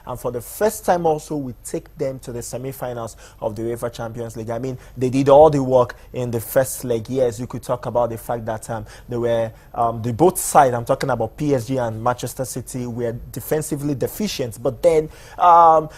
and for the first time also we take them to the semi-finals of the UEFA Champions League. I mean, they did all the work in the first leg. Yes, you could talk about the fact that they were the both sides, I'm talking about PSG and Manchester City, were defensively deficient, but then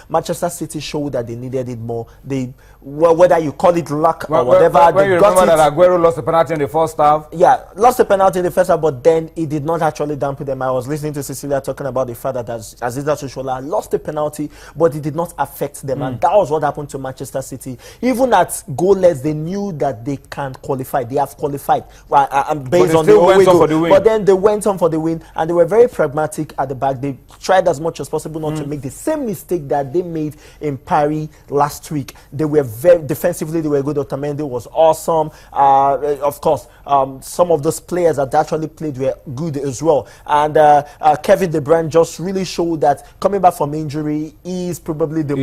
Manchester City showed that they needed it more. They, whether you call it luck or whatever, when you remember that Aguero lost the penalty in the first half. Yeah, lost the penalty in the first half, but then it did not actually dampen them. I was listening to Cecilia talking about the fact that Aziza Sushola lost the penalty, but it did not affect them, and that was what happened to Manchester City. Even at goalless, they knew that they can qualify. They have qualified, based on the way go. But then they went on for the win, and they were very pragmatic at the back. They tried as much as possible not to make the same mistake that they made in Paris last week. They were very defensively, they were good. Otamendi was awesome. Of course, some of those players that actually played were good as well. And Kevin De Bruyne just really showed that coming back from injury, he is probably the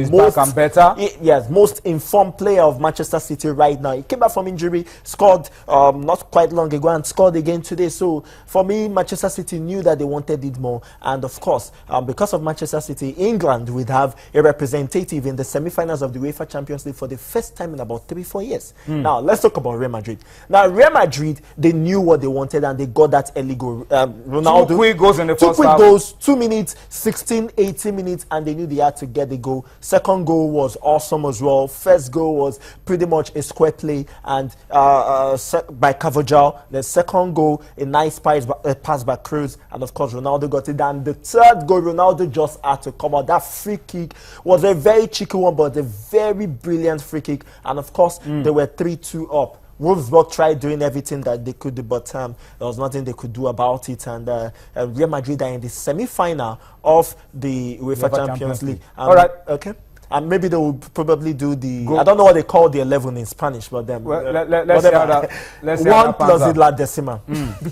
most informed player of Manchester City right now. He came back from injury, scored not quite long ago, and scored again today. So for me, Manchester City knew that they wanted it more. And of course, because of Manchester City, England would have a representative in the semi-finals of the UEFA Champions League for the first time in about 3-4 years. Now, let's talk about Real Madrid. Now, Real Madrid, they knew what they wanted, and they got that early goal. Ronaldo, 2 quick goals in the first half. 2 quick goals, 2 minutes, 16, 18 minutes, and they knew they had to get the goal. Second goal was awesome as well. First goal was pretty much a square play, and by Carvajal. The second goal, a nice pass by Cruz, and of course, Ronaldo got it. And the third goal, Ronaldo just had to come out. That free kick was a very cheeky one, but a very brilliant free kick. And of course, they were 3-2 up. Wolfsburg tried doing everything that they could do, but there was nothing they could do about it. And Real Madrid are in the semi-final of the UEFA Champions League. All right. Okay. And maybe they will probably do the... I don't know what they call the 11 in Spanish, but then... Well, let's see how that... One plus the la decima.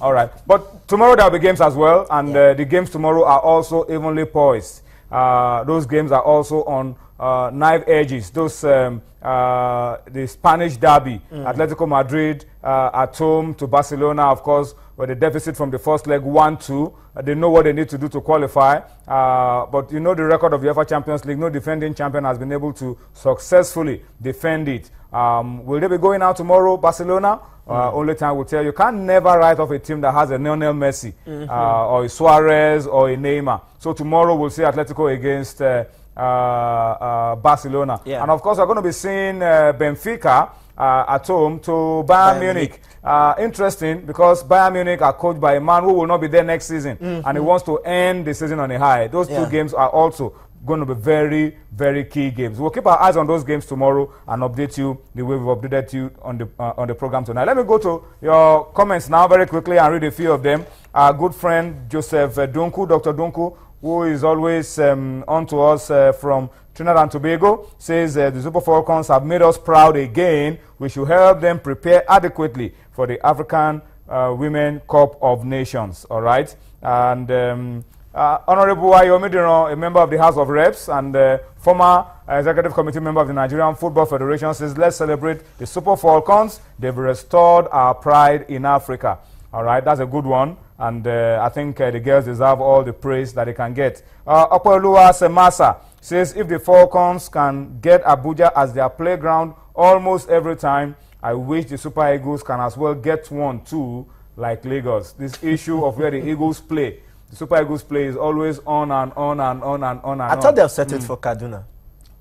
All right. But tomorrow there will be games as well, and the games tomorrow are also evenly poised. Those games are also on knife edges. Those the Spanish derby, Atletico Madrid at home to Barcelona, of course, with the deficit from the first leg 1-2. They know what they need to do to qualify. But you know the record of the UEFA Champions League. No defending champion has been able to successfully defend it. Will they be going out tomorrow, Barcelona? Only time will tell. You can never write off a team that has a Lionel Messi or a Suarez or a Neymar. So tomorrow we'll see Atletico against Barcelona. And of course, we're going to be seeing Benfica at home to Bayern Munich. Interesting, because Bayern Munich are coached by a man who will not be there next season, and he wants to end the season on a high. Those two games are also going to be very, very key games. We'll keep our eyes on those games tomorrow and update you the way we've updated you on the program tonight. Let me go to your comments now very quickly and read a few of them. Our good friend Joseph Dunku, Dr. Dunku, who is always on to us from Trinidad and Tobago, says the Super Falcons have made us proud again. We should help them prepare adequately for the African Women Cup of Nations. All right. And Honorable Ayomi, a member of the House of Reps and former executive committee member of the Nigerian Football Federation, says, let's celebrate the Super Falcons. They've restored our pride in Africa. All right, that's a good one. And I think the girls deserve all the praise that they can get. Opoluwa Semasa says, if the Falcons can get Abuja as their playground almost every time, I wish the Super Eagles can as well get one too, like Lagos. This issue of where the Eagles play, the Super Eagles play is always on and on and on and on and on. I thought they've set it for Kaduna.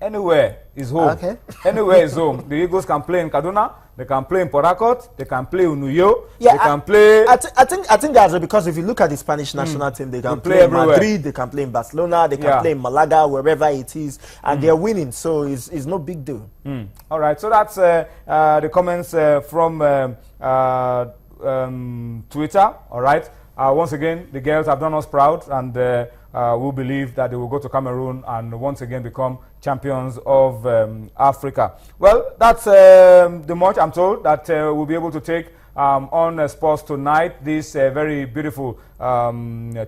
Anywhere is home. Okay. Anywhere is home. The Eagles can play in Kaduna. They can play in Port Harcourt. They can play in New York. Yeah, they can play. I think that's because if you look at the Spanish national team, they can play in Madrid. They can play in Barcelona. They can play in Malaga, wherever it is, and they're winning. So it's no big deal. All right. So that's the comments from Twitter. All right. Once again, the girls have done us proud, and we believe that they will go to Cameroon and once again become champions of Africa. Well, that's the much I'm told that we'll be able to take on sports tonight, this very beautiful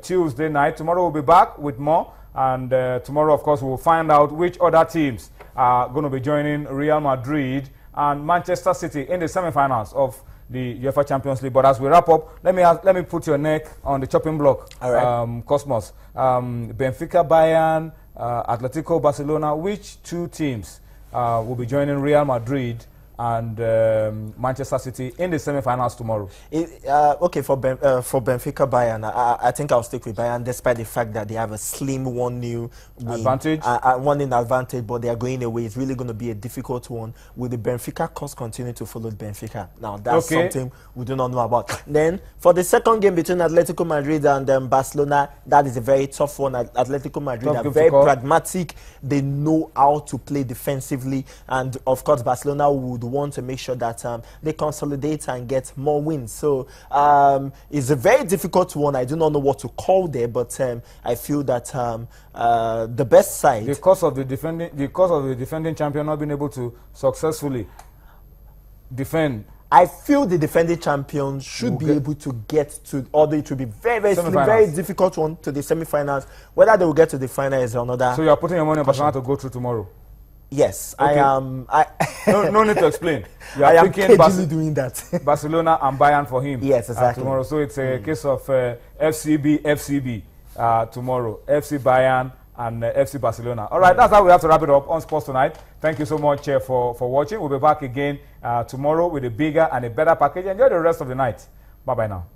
Tuesday night. Tomorrow we'll be back with more, and tomorrow, of course, we'll find out which other teams are going to be joining Real Madrid and Manchester City in the semi-finals of the UEFA Champions League. But as we wrap up, let me put your neck on the chopping block. All right. Cosmos, Benfica, Bayern, Atletico Barcelona. Which two teams will be joining Real Madrid and Manchester City in the semi-finals tomorrow? Okay, for Benfica Bayern, I think I'll stick with Bayern, despite the fact that they have a slim 1-0 advantage. 1-0 advantage, but they are going away. It's really going to be a difficult one. Will the Benfica cause continue to follow Benfica? Now, that's something we do not know about. Then, for the second game between Atletico Madrid and Barcelona, that is a very tough one. Atletico Madrid are very pragmatic. They know how to play defensively. And, of course, Barcelona would want to make sure that they consolidate and get more wins. So it's a very difficult one. I do not know what to call there, but I feel that the best side, because of the defending champion not being able to successfully defend, I feel the defending champion should be able to get to, although it will be very difficult one, to the semi-finals. Whether they will get to the final is another. So you are putting your money on Barcelona to go through tomorrow? Yes, okay. I am. No need to explain. You are I am cagily doing that. Barcelona and Bayern for him. Yes, exactly. Tomorrow, so it's a case of FCB tomorrow. FC Bayern and FC Barcelona. All right, that's how we have to wrap it up on Sports Tonight. Thank you so much for watching. We'll be back again tomorrow with a bigger and a better package. Enjoy the rest of the night. Bye-bye now.